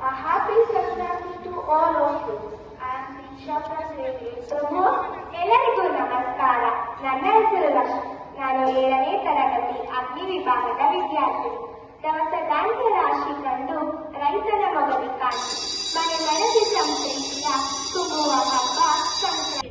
A happy Sankranti to all of you. I am Deeksha from ಪ್ರಭು, ಎಲ್ಲರಿಗೂ ನಮಸ್ಕಾರ. ನನ್ನ ಹೆಸರು ಲಕ್ಷ್ಮಿ. ನಾನು 7ನೇ ತರಗತಿ ಅಗ್ನಿ ವಿಭಾಗದ ವಿದ್ಯಾರ್ಥಿ. ದವಸಧಾನ್ಯ ರಾಶಿ ಕಂಡು ರೈತನ ಮೊಗಲಿ ಕಾಣಿ. ಮನೆ ಮನದಿ ಸಂಪ್ರೀತಿಯ ತುಂಬುವ ಹಬ್ಬ ಸಂಕ್ರಾಂತಿ.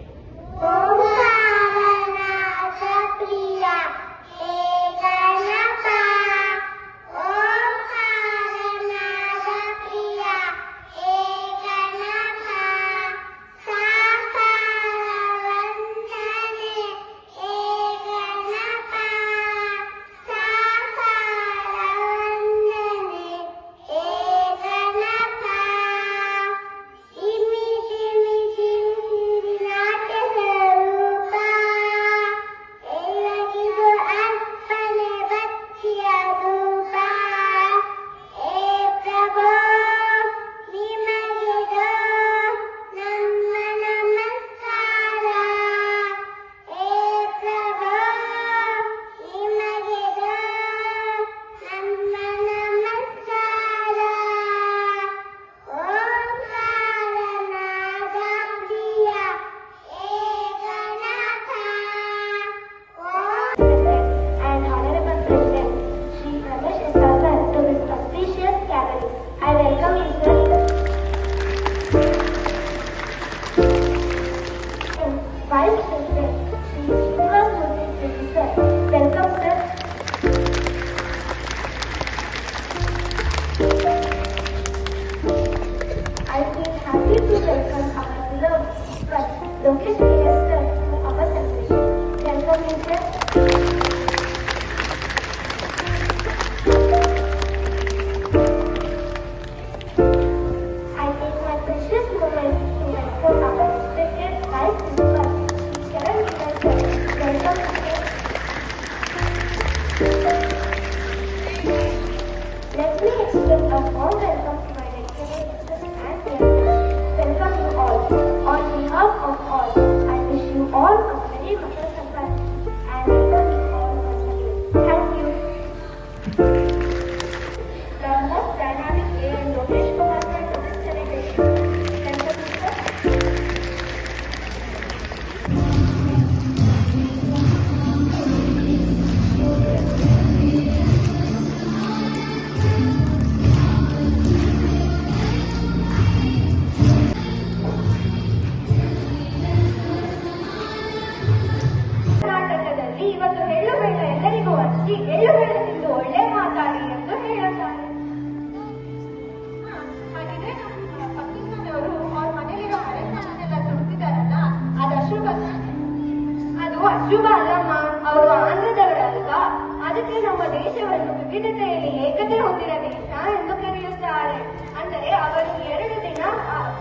ಶುಭ ಅಲ್ಲಮ್ಮ, ಅವರು ಆಂಧ್ರದವರಲ್ವಾ? ಅದಕ್ಕೆ ನಮ್ಮ ದೇಶವನ್ನು ವಿವಿಧತೆಯಲ್ಲಿ ಏಕತೆ ಹೊಂದಿದ ದೇಶ ಎಂದು ಕರೆಯುತ್ತಾರೆ. ಅಂದರೆ ಅವರು 2 ದಿನ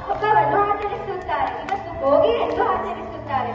ಹಬ್ಬವನ್ನು ಆಚರಿಸುತ್ತಾರೆ. ಇವತ್ತು ಭೋಗಿ ಎಂದು ಆಚರಿಸುತ್ತಾರೆ.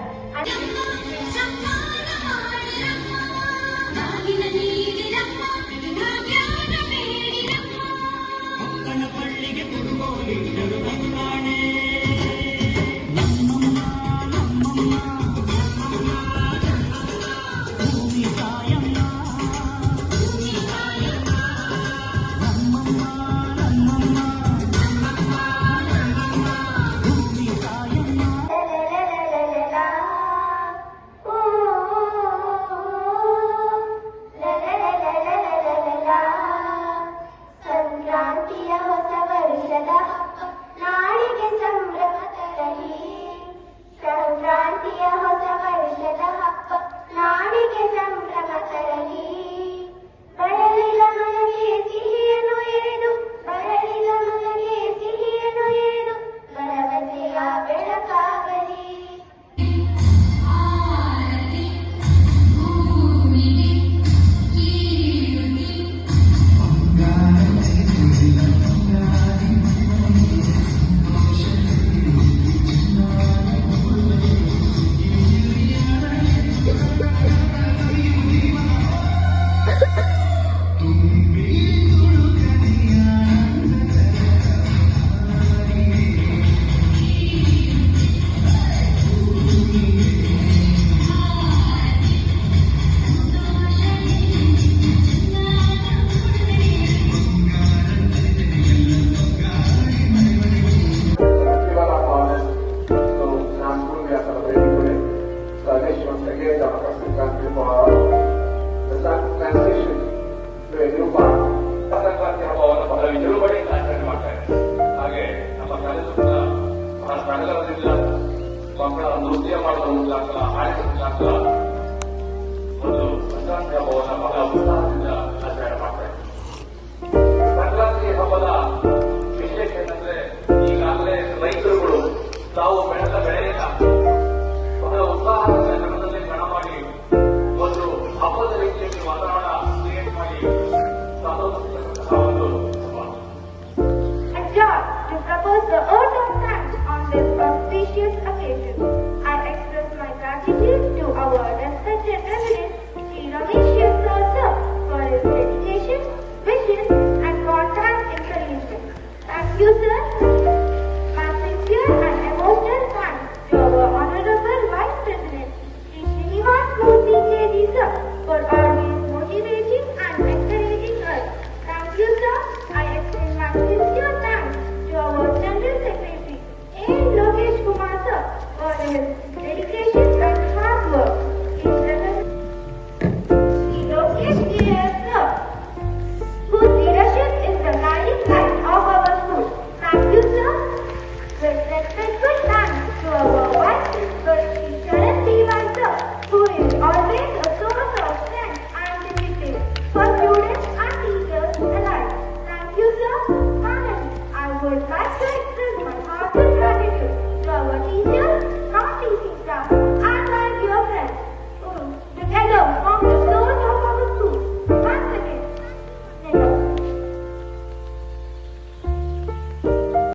auspicious occasion. I express my gratitude to our respected President, Sri Ramesh Sir, for his dedication, vision, and constant encouragement. Thank you, sir. My sincere and emotional thanks to our Honorable Vice President, Sri Srinivas Murthy KD, sir, for always motivating and encouraging us. Thank you, sir. I extend my sincere thanks to our General Secretary, A. Lokesh Kumar, sir, for his dedication and hard work in Sri Lokesh K.S., sir, whose leadership is the guiding light of our school. Thank you, sir. With respectful thanks to our Vice Principal, Sri Sharan Devan, sir, who is always a source of strength and discipline for students and teachers alike. Thank you, sir. Finally, I would like to